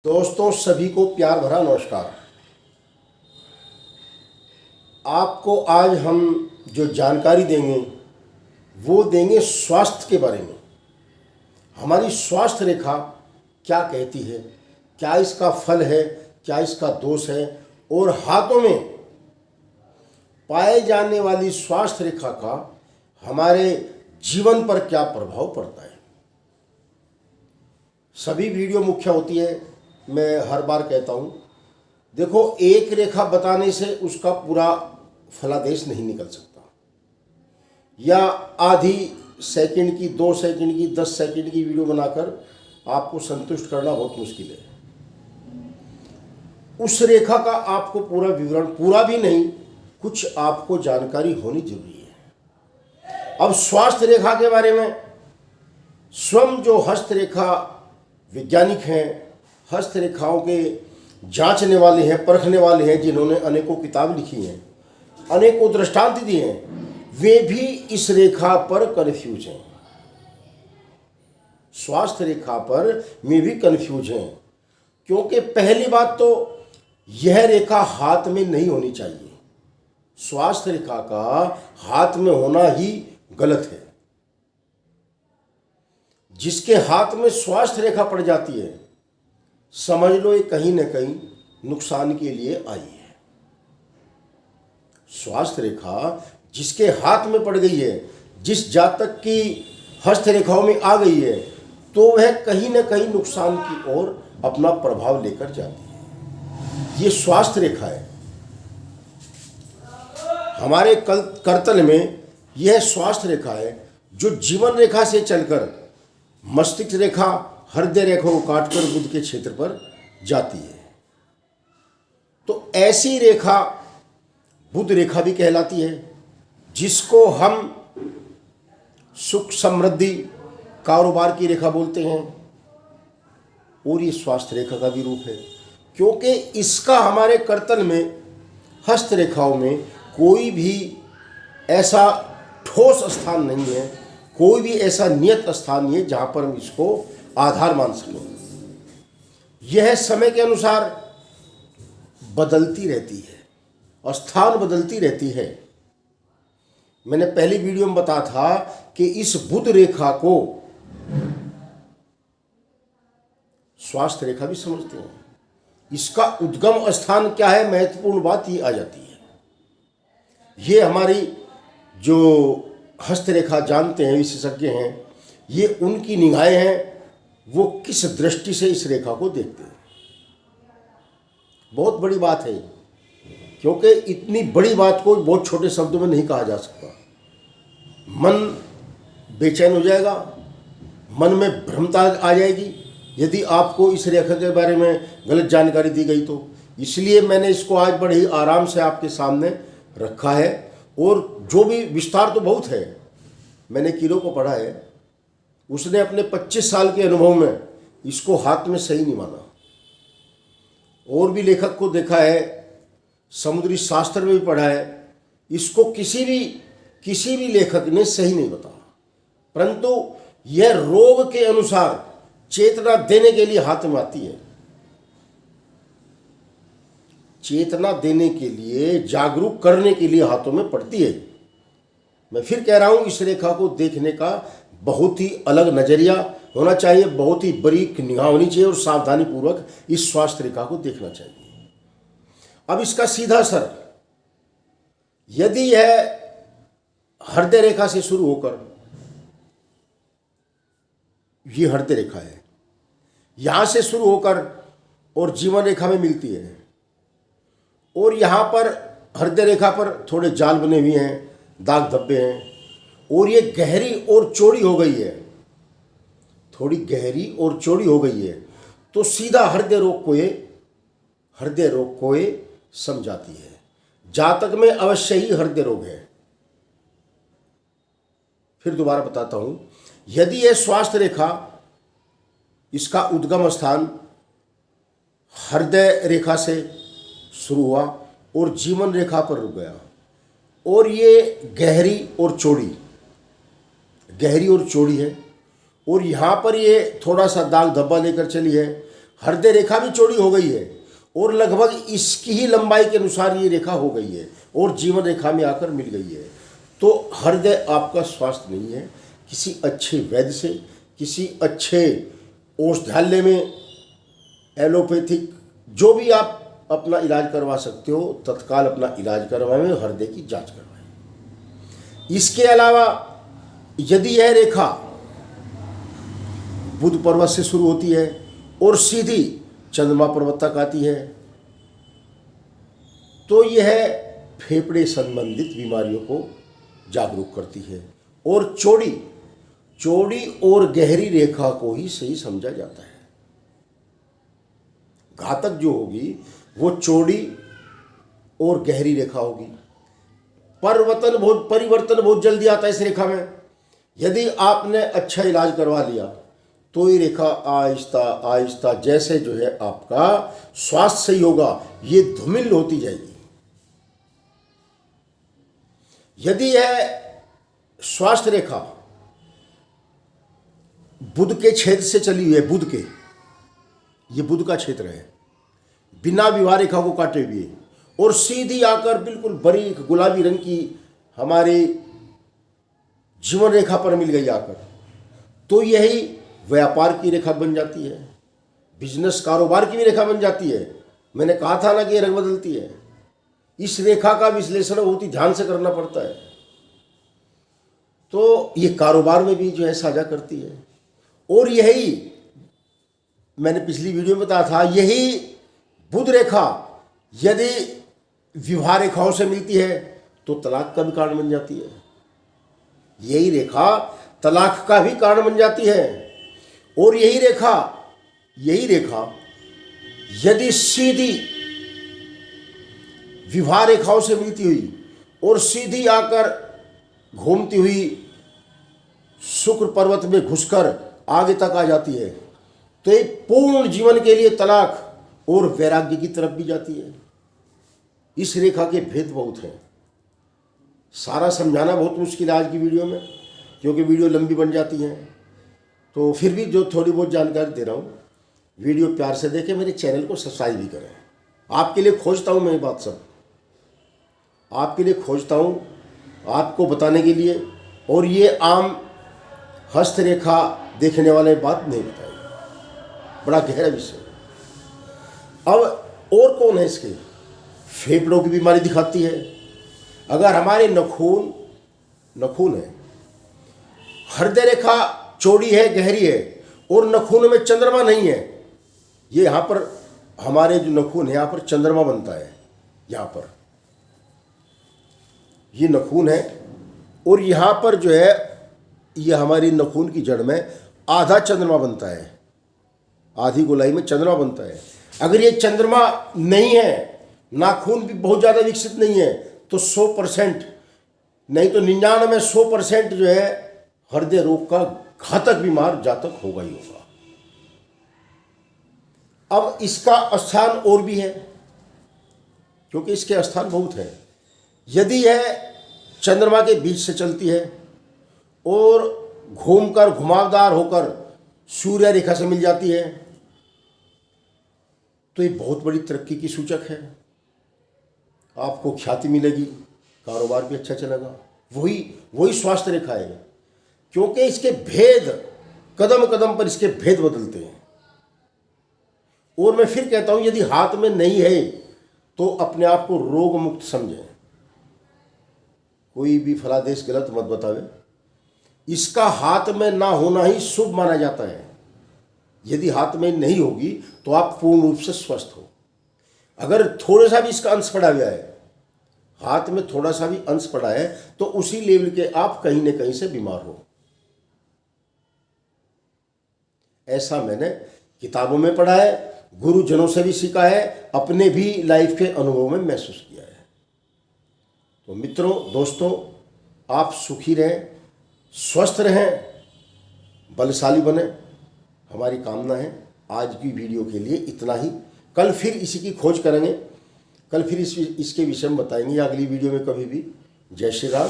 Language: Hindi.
दोस्तों सभी को प्यार भरा नमस्कार। आपको आज हम जो जानकारी देंगे वो देंगे स्वास्थ्य के बारे में। हमारी स्वास्थ्य रेखा क्या कहती है, क्या इसका फल है, क्या इसका दोष है और हाथों में पाए जाने वाली स्वास्थ्य रेखा का हमारे जीवन पर क्या प्रभाव पड़ता है। सभी वीडियो मुख्य होती है, मैं हर बार कहता हूँ। देखो, एक रेखा बताने से उसका पूरा फलादेश नहीं निकल सकता, या आधी सेकंड की, 2 सेकंड की, 10 सेकंड की वीडियो बनाकर आपको संतुष्ट करना बहुत मुश्किल है। उस रेखा का आपको पूरा विवरण, पूरा भी नहीं, कुछ आपको जानकारी होनी जरूरी है। अब स्वास्थ्य रेखा के बारे में स्वयं जो हस्तरेखा वैज्ञानिक हैं, हस्तरेखाओं के जांचने वाले हैं, परखने वाले हैं, जिन्होंने अनेकों किताब लिखी हैं, अनेकों दृष्टांत दिए हैं, वे भी इस रेखा पर कन्फ्यूज हैं। स्वास्थ्य रेखा पर में भी कन्फ्यूज हैं, क्योंकि पहली बात तो यह रेखा हाथ में नहीं होनी चाहिए। स्वास्थ्य रेखा का हाथ में होना ही गलत है। जिसके हाथ में स्वास्थ्य रेखा पड़ जाती है, समझ लो ये कहीं न कहीं नुकसान के लिए आई है। स्वास्थ्य रेखा जिसके हाथ में पड़ गई है, जिस जातक की हस्तरेखाओं में आ गई है, तो वह कहीं न कहीं नुकसान की ओर अपना प्रभाव लेकर जाती है। ये स्वास्थ्य रेखा है। हमारे करतल में यह स्वास्थ्य रेखा है, जो जीवन रेखा से चलकर मस्तिष्क रेखा, हृदय रेखा को काटकर बुध के क्षेत्र पर जाती है। तो ऐसी रेखा बुध रेखा भी कहलाती है, जिसको हम सुख समृद्धि कारोबार की रेखा बोलते हैं। और ये स्वास्थ्य रेखा का भी रूप है, क्योंकि इसका हमारे करतल में, हस्तरेखाओं में कोई भी ऐसा ठोस स्थान नहीं है, कोई भी ऐसा नियत स्थान नहीं है जहां पर हम इसको आधार मान सकें। यह समय के अनुसार बदलती रहती है, स्थान बदलती रहती है। मैंने पहली वीडियो में बताया था कि इस बुध रेखा को स्वास्थ्य रेखा भी समझते हैं। इसका उद्गम स्थान क्या है, महत्वपूर्ण बात ये आ जाती है। ये हमारी जो हस्तरेखा जानते हैं, विशेषज्ञ हैं, ये उनकी निगाहें हैं, वो किस दृष्टि से इस रेखा को देखते हैं। बहुत बड़ी बात है, क्योंकि इतनी बड़ी बात को बहुत छोटे शब्दों में नहीं कहा जा सकता। मन बेचैन हो जाएगा, मन में भ्रमता आ जाएगी यदि आपको इस रेखा के बारे में गलत जानकारी दी गई तो। इसलिए मैंने इसको आज बड़े ही आराम से आपके सामने रखा है। और जो भी विस्तार तो बहुत है, मैंने किलो को पढ़ा है, उसने अपने 25 साल के अनुभव में इसको हाथ में सही नहीं माना। और भी लेखक को देखा है, समुद्री शास्त्र में भी पढ़ा है, इसको किसी भी लेखक ने सही नहीं बताया। परंतु यह रोग के अनुसार चेतना देने के लिए हाथ में आती है, चेतना देने के लिए, जागरूक करने के लिए हाथों में पड़ती है। मैं फिर कह रहा हूं, इस रेखा को देखने का बहुत ही अलग नजरिया होना चाहिए, बहुत ही बारीक निगाह होनी चाहिए और सावधानी पूर्वक इस स्वास्थ्य रेखा को देखना चाहिए। अब इसका सीधा असर, यदि यह हृदय रेखा से शुरू होकर, ये हृदय रेखा है, यहां से शुरू होकर और जीवन रेखा में मिलती है, और यहां पर हृदय रेखा पर थोड़े जाल बने हुए हैं, दाग धब्बे हैं, और ये गहरी और चौड़ी हो गई है, थोड़ी गहरी और चौड़ी हो गई है, तो सीधा हृदय रोग को ये समझाती है। जातक में अवश्य ही हृदय रोग है। फिर दोबारा बताता हूं, यदि यह स्वास्थ्य रेखा, इसका उद्गम स्थान हृदय रेखा से शुरू हुआ और जीवन रेखा पर रुक गया, और ये गहरी और चौड़ी है, और यहाँ पर ये थोड़ा सा दाग धब्बा लेकर चली है, हृदय रेखा भी चौड़ी हो गई है और लगभग इसकी ही लंबाई के अनुसार ये रेखा हो गई है और जीवन रेखा में आकर मिल गई है। तो हृदय आपका स्वास्थ्य नहीं है, किसी अच्छे वैद्य से, किसी अच्छे औषधालय में, एलोपैथिक जो भी आप अपना इलाज करवा सकते हो, तत्काल अपना इलाज करवाएं, हृदय की जांच करवाएं। इसके अलावा यदि यह रेखा बुध पर्वत से शुरू होती है और सीधी चंद्रमा पर्वत तक आती है तो यह फेफड़े संबंधित बीमारियों को जागरूक करती है और चौड़ी और गहरी रेखा को ही सही समझा जाता है। घातक जो होगी वो चौड़ी और गहरी रेखा होगी। परिवर्तन बहुत जल्दी आता है इस रेखा में। यदि आपने अच्छा इलाज करवा लिया तो ये रेखा आहिस्ता आहिस्ता जैसे जो है आपका स्वास्थ्य सही होगा ये धूमिल होती जाएगी। यदि यह स्वास्थ्य रेखा बुध के क्षेत्र से चली हुई है, ये बुध का क्षेत्र है, बिना विवाह रेखा को काटे हुए और सीधी आकर बिल्कुल बारीक गुलाबी रंग की हमारे जीवन रेखा पर मिल गई आकर, तो यही व्यापार की रेखा बन जाती है, बिजनेस कारोबार की भी रेखा बन जाती है। मैंने कहा था ना कि ये रंग बदलती है। इस रेखा का विश्लेषण बहुत ही ध्यान से करना पड़ता है। तो ये कारोबार में भी जो है साझा करती है। और यही मैंने पिछली वीडियो में बताया था, यही बुध रेखा यदि विवाह रेखाओं से मिलती है तो तलाक का भी कारण बन जाती है। यही रेखा तलाक का भी कारण बन जाती है। और यही रेखा यदि सीधी विवाह रेखाओं से मिलती हुई और सीधी आकर घूमती हुई शुक्र पर्वत में घुसकर आगे तक आ जाती है तो ये पूर्ण जीवन के लिए तलाक और वैराग्य की तरफ भी जाती है। इस रेखा के भेद बहुत हैं, सारा समझाना बहुत मुश्किल है आज की वीडियो में, क्योंकि वीडियो लंबी बन जाती है। तो फिर भी जो थोड़ी बहुत जानकारी दे रहा हूँ, वीडियो प्यार से देखें, मेरे चैनल को सब्सक्राइब भी करें। आपके लिए खोजता हूँ मैं ये बात सब, आपके लिए खोजता हूँ, आपको बताने के लिए। और ये आम हस्तरेखा देखने वाले बात नहीं बताई, बड़ा गहरा विषय। अब और कौन है इसके? फेफड़ों की बीमारी दिखाती है। अगर हमारे नखून है, हृदय रेखा चौड़ी है, गहरी है और नखून में चंद्रमा नहीं है, ये यहाँ पर हमारे जो नखून है यहाँ पर चंद्रमा बनता है। यहाँ पर ये नखून है और यहाँ पर जो है ये हमारी नखून की जड़ में आधा चंद्रमा बनता है, आधी गोलाई में चंद्रमा बनता है। अगर ये चंद्रमा नहीं है, नाखून भी बहुत ज़्यादा विकसित नहीं है, तो 100% नहीं तो 99-100% जो है हृदय रोग का घातक बीमार जातक होगा ही होगा। अब इसका स्थान और भी है, क्योंकि इसके स्थान बहुत है। यदि यह चंद्रमा के बीच से चलती है और घूमकर घुमावदार होकर सूर्य रेखा से मिल जाती है तो ये बहुत बड़ी तरक्की की सूचक है। आपको ख्याति मिलेगी, कारोबार भी अच्छा चलेगा। वही स्वास्थ्य रेखा है, क्योंकि इसके भेद कदम कदम पर इसके भेद बदलते हैं। और मैं फिर कहता हूं, यदि हाथ में नहीं है तो अपने आप को रोग मुक्त समझें। कोई भी फलादेश गलत मत बतावे। इसका हाथ में ना होना ही शुभ माना जाता है। यदि हाथ में नहीं होगी तो आप पूर्ण रूप से स्वस्थ हो। अगर थोड़ा सा भी इसका अंश पड़ा हुआ है, हाथ में थोड़ा सा भी अंश पड़ा है, तो उसी लेवल के आप कहीं न कहीं से बीमार हो। ऐसा मैंने किताबों में पढ़ा है, गुरुजनों से भी सीखा है, अपने भी लाइफ के अनुभव में महसूस किया है। तो मित्रों, दोस्तों, आप सुखी रहें, स्वस्थ रहें, बलशाली बने, हमारी कामना है। आज की वीडियो के लिए इतना ही। कल फिर इसी की खोज करेंगे, कल फिर इसके विषय में बताएंगे, या अगली वीडियो में कभी भी। जय श्री राम।